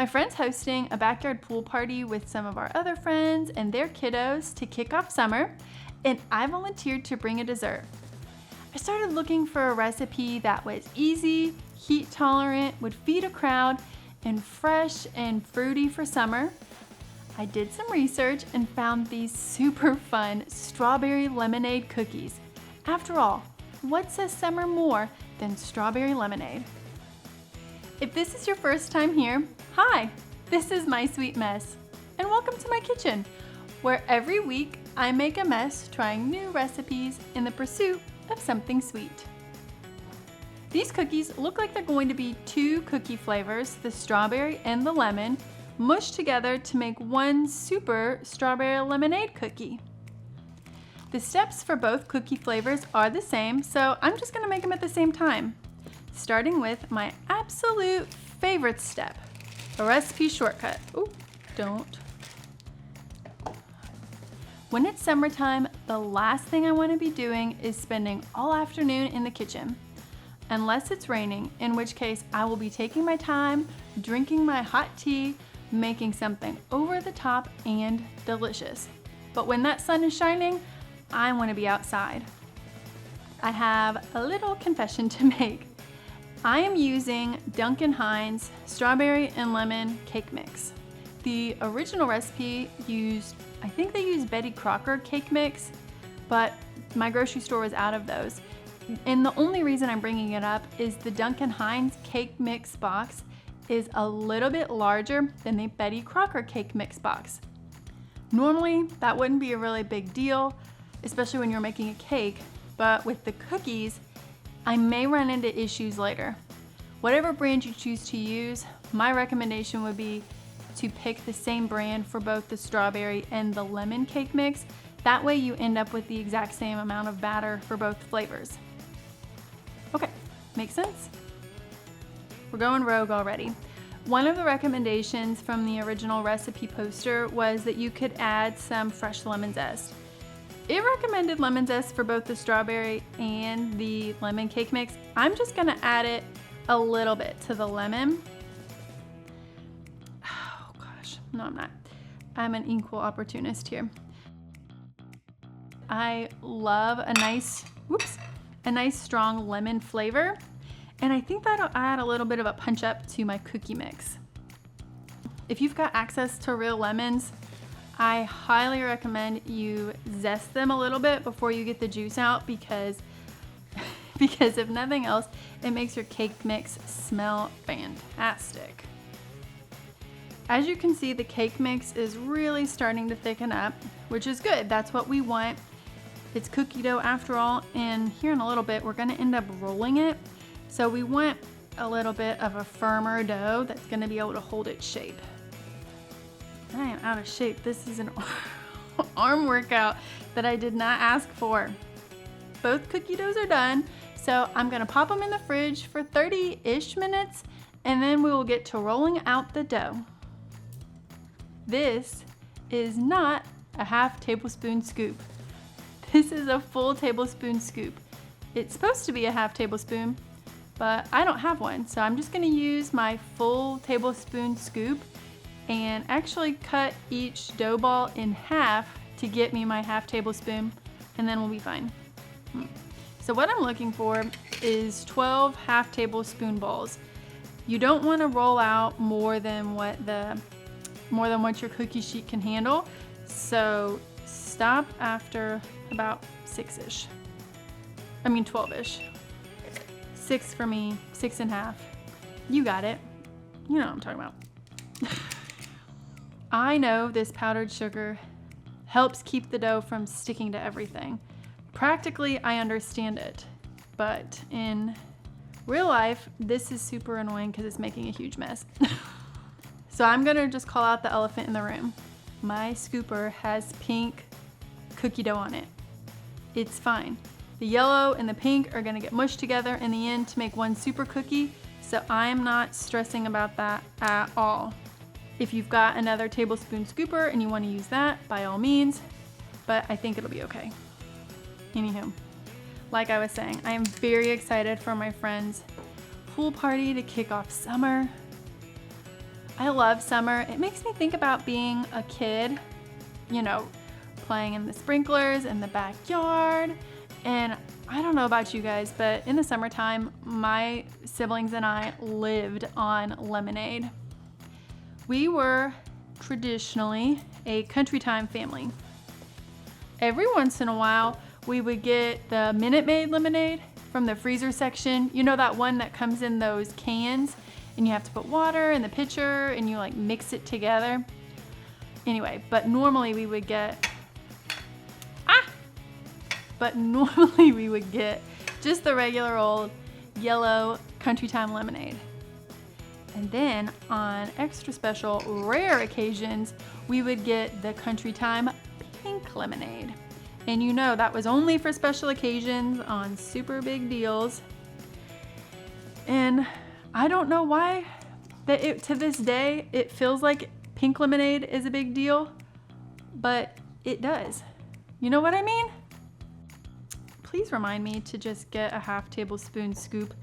My friend's hosting a backyard pool party with some of our other friends and their kiddos to kick off summer, and I volunteered to bring a dessert. I started looking for a recipe that was easy, heat tolerant, would feed a crowd, and fresh and fruity for summer. I did some research and found these super fun strawberry lemonade cookies. After all, what says summer more than strawberry lemonade? If this is your first time here, hi, this is My Sweet Mess, and welcome to my kitchen, where every week I make a mess trying new recipes in the pursuit of something sweet. These cookies look like they're going to be two cookie flavors, the strawberry and the lemon, mushed together to make one super strawberry lemonade cookie. The steps for both cookie flavors are the same, so I'm just going to make them at the same time. Starting with my absolute favorite step, a recipe shortcut. Ooh, don't. When it's summertime, the last thing I want to be doing is spending all afternoon in the kitchen. Unless it's raining, in which case I will be taking my time, drinking my hot tea, making something over the top and delicious. But when that sun is shining, I want to be outside. I have a little confession to make. I am using Duncan Hines strawberry and lemon cake mix. The original recipe used, I think they used Betty Crocker cake mix, but my grocery store was out of those. And the only reason I'm bringing it up is the Duncan Hines cake mix box is a little bit larger than the Betty Crocker cake mix box. Normally, that wouldn't be a really big deal, especially when you're making a cake, but with the cookies, I may run into issues later. Whatever brand you choose to use, my recommendation would be to pick the same brand for both the strawberry and the lemon cake mix. That way you end up with the exact same amount of batter for both flavors. Okay, makes sense? We're going rogue already. One of the recommendations from the original recipe poster was that you could add some fresh lemon zest. It recommended lemon zest for both the strawberry and the lemon cake mix. I'm just gonna add it a little bit to the lemon. Oh gosh, no I'm not. I'm an equal opportunist here. I love a nice strong lemon flavor, and I think that'll add a little bit of a punch up to my cookie mix. If you've got access to real lemons, I highly recommend you zest them a little bit before you get the juice out because if nothing else, it makes your cake mix smell fantastic. As you can see, the cake mix is really starting to thicken up, which is good. That's what we want. It's cookie dough after all, and here in a little bit, we're gonna end up rolling it. So we want a little bit of a firmer dough that's gonna be able to hold its shape. I am out of shape. This is an arm workout that I did not ask for. Both cookie doughs are done, so I'm gonna pop them in the fridge for 30-ish minutes, and then we will get to rolling out the dough. This is not a half tablespoon scoop. This is a full tablespoon scoop. It's supposed to be a half tablespoon, but I don't have one, so I'm just gonna use my full tablespoon scoop and actually cut each dough ball in half to get me my half tablespoon, and then we'll be fine. So what I'm looking for is 12 half tablespoon balls. You don't want to roll out more than what your cookie sheet can handle. So stop after about 6-ish. I mean 12-ish. 6 for me, 6 and a half. You got it. You know what I'm talking about. I know this powdered sugar helps keep the dough from sticking to everything. Practically, I understand it, but in real life, this is super annoying because it's making a huge mess. So I'm gonna just call out the elephant in the room. My scooper has pink cookie dough on it. It's fine. The yellow and the pink are gonna get mushed together in the end to make one super cookie, so I'm not stressing about that at all. If you've got another tablespoon scooper and you want to use that, by all means, but I think it'll be okay. Anywho, like I was saying, I am very excited for my friend's pool party to kick off summer. I love summer. It makes me think about being a kid, you know, playing in the sprinklers in the backyard. And I don't know about you guys, but in the summertime, my siblings and I lived on lemonade. We were traditionally a country time family. Every once in a while, we would get the Minute Maid lemonade from the freezer section. You know, that one that comes in those cans and you have to put water in the pitcher and you like mix it together. Anyway, but normally we would get just the regular old yellow country time lemonade. And then on extra special rare occasions, we would get the country time pink lemonade. And you know, that was only for special occasions on super big deals. And I don't know why, but to this day, it feels like pink lemonade is a big deal, but it does. You know what I mean? Please remind me to just get a half tablespoon scoop.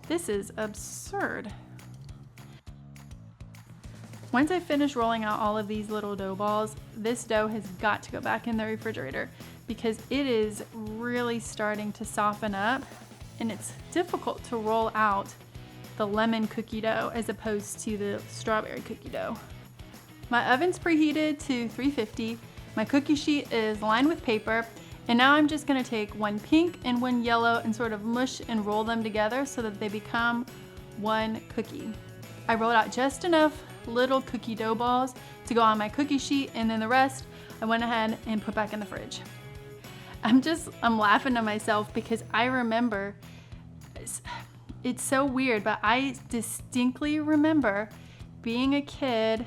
This is absurd. Once I finish rolling out all of these little dough balls, this dough has got to go back in the refrigerator because it is really starting to soften up and it's difficult to roll out the lemon cookie dough as opposed to the strawberry cookie dough. My oven's preheated to 350. My cookie sheet is lined with paper, and now I'm just gonna take one pink and one yellow and sort of mush and roll them together so that they become one cookie. I rolled out just enough little cookie dough balls to go on my cookie sheet, and then the rest I went ahead and put back in the fridge. I'm laughing to myself because I remember, it's so weird, but I distinctly remember being a kid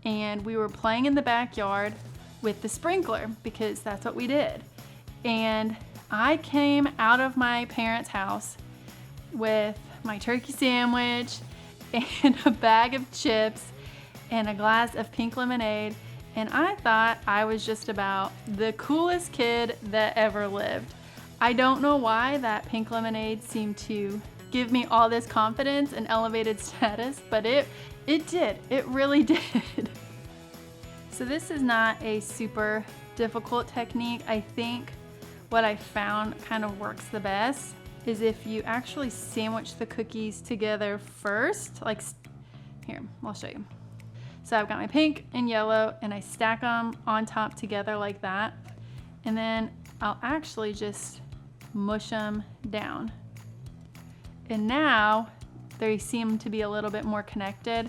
and we were playing in the backyard with the sprinkler because that's what we did. And I came out of my parents' house with my turkey sandwich and a bag of chips and a glass of pink lemonade, and I thought I was just about the coolest kid that ever lived. I don't know why that pink lemonade seemed to give me all this confidence and elevated status, but it did. It really did. So this is not a super difficult technique. I think what I found kind of works the best is if you actually sandwich the cookies together first. Like, here, I'll show you. So I've got my pink and yellow and I stack them on top together like that. And then I'll actually just mush them down. And now they seem to be a little bit more connected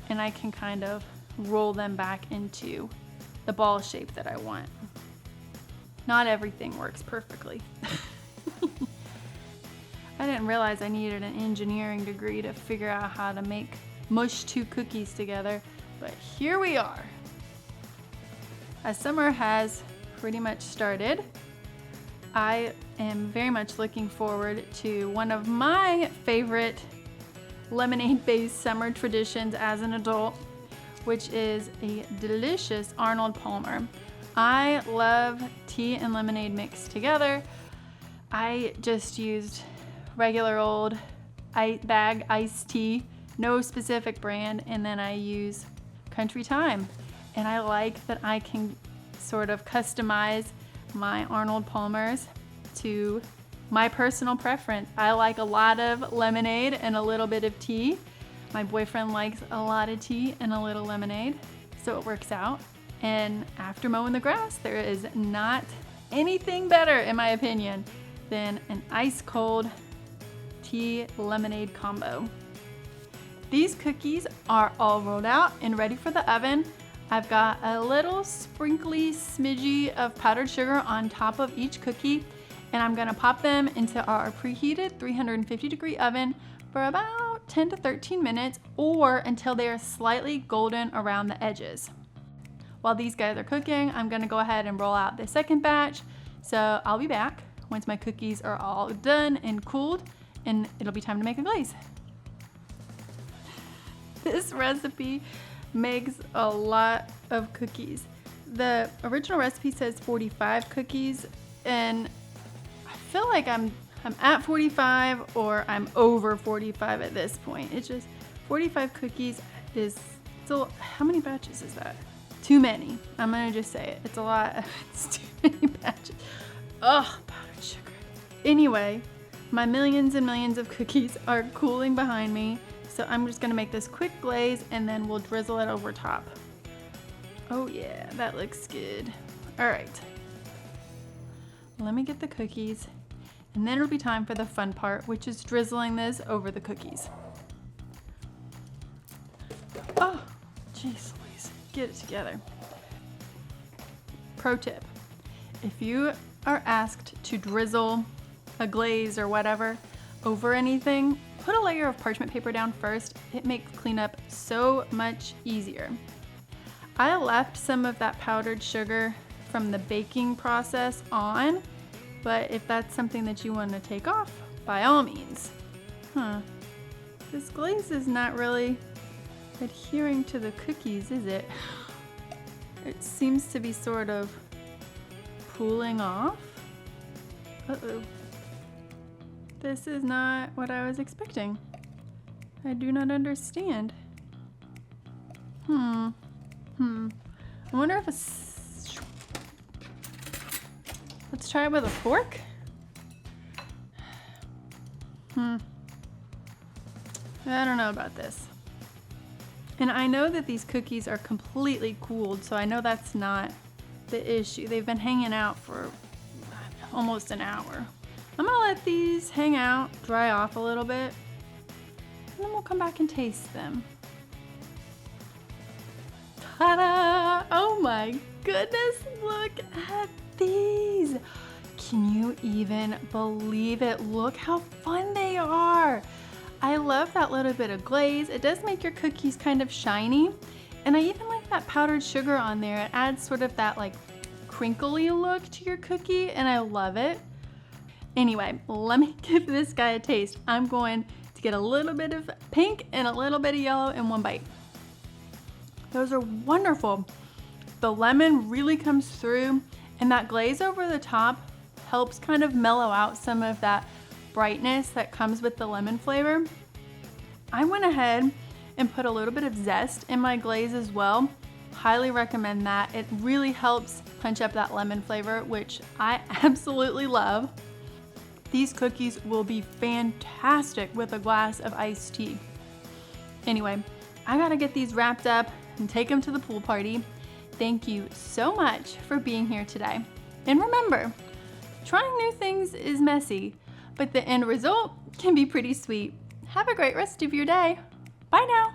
and I can kind of roll them back into the ball shape that I want. Not everything works perfectly. I didn't realize I needed an engineering degree to figure out how to mush two cookies together, but here we are. As summer has pretty much started, I am very much looking forward to one of my favorite lemonade-based summer traditions as an adult, which is a delicious Arnold Palmer. I love tea and lemonade mixed together. I just used regular old bag iced tea, no specific brand, and then I use Country Time. And I like that I can sort of customize my Arnold Palmers to my personal preference. I like a lot of lemonade and a little bit of tea. My boyfriend likes a lot of tea and a little lemonade, so it works out. And after mowing the grass, there is not anything better, in my opinion, than an ice cold tea lemonade combo. These cookies are all rolled out and ready for the oven. I've got a little sprinkly smidgy of powdered sugar on top of each cookie, and I'm gonna pop them into our preheated 350-degree oven for about 10 to 13 minutes or until they are slightly golden around the edges. While these guys are cooking, I'm gonna go ahead and roll out the second batch. So I'll be back once my cookies are all done and cooled, and it'll be time to make a glaze. This recipe makes a lot of cookies. The original recipe says 45 cookies, and I feel like I'm at 45 or I'm over 45 at this point. It's just 45 cookies is How many batches is that? Too many. I'm gonna just say it. It's a lot. It's too many batches. Ugh, powdered sugar. Anyway, my millions and millions of cookies are cooling behind me. So I'm just gonna make this quick glaze and then we'll drizzle it over top. Oh yeah, that looks good. All right. Let me get the cookies and then it'll be time for the fun part, which is drizzling this over the cookies. Oh, jeez Louise, get it together. Pro tip, if you are asked to drizzle a glaze or whatever over anything, put a layer of parchment paper down first. It makes cleanup so much easier. I left some of that powdered sugar from the baking process on, but if that's something that you want to take off, by all means. This glaze is not really adhering to the cookies, is it? It seems to be sort of pooling off. Uh-oh. This is not what I was expecting. I do not understand. I wonder if let's try it with a fork. I don't know about this. And I know that these cookies are completely cooled, so I know that's not the issue. They've been hanging out for almost an hour. I'm gonna let these hang out, dry off a little bit, and then we'll come back and taste them. Ta-da! Oh my goodness, look at these. Can you even believe it? Look how fun they are. I love that little bit of glaze. It does make your cookies kind of shiny. And I even like that powdered sugar on there. It adds sort of that like crinkly look to your cookie and I love it. Anyway, let me give this guy a taste. I'm going to get a little bit of pink and a little bit of yellow in one bite. Those are wonderful. The lemon really comes through and that glaze over the top helps kind of mellow out some of that brightness that comes with the lemon flavor. I went ahead and put a little bit of zest in my glaze as well. Highly recommend that. It really helps punch up that lemon flavor, which I absolutely love. These cookies will be fantastic with a glass of iced tea. Anyway, I gotta get these wrapped up and take them to the pool party. Thank you so much for being here today. And remember, trying new things is messy, but the end result can be pretty sweet. Have a great rest of your day. Bye now.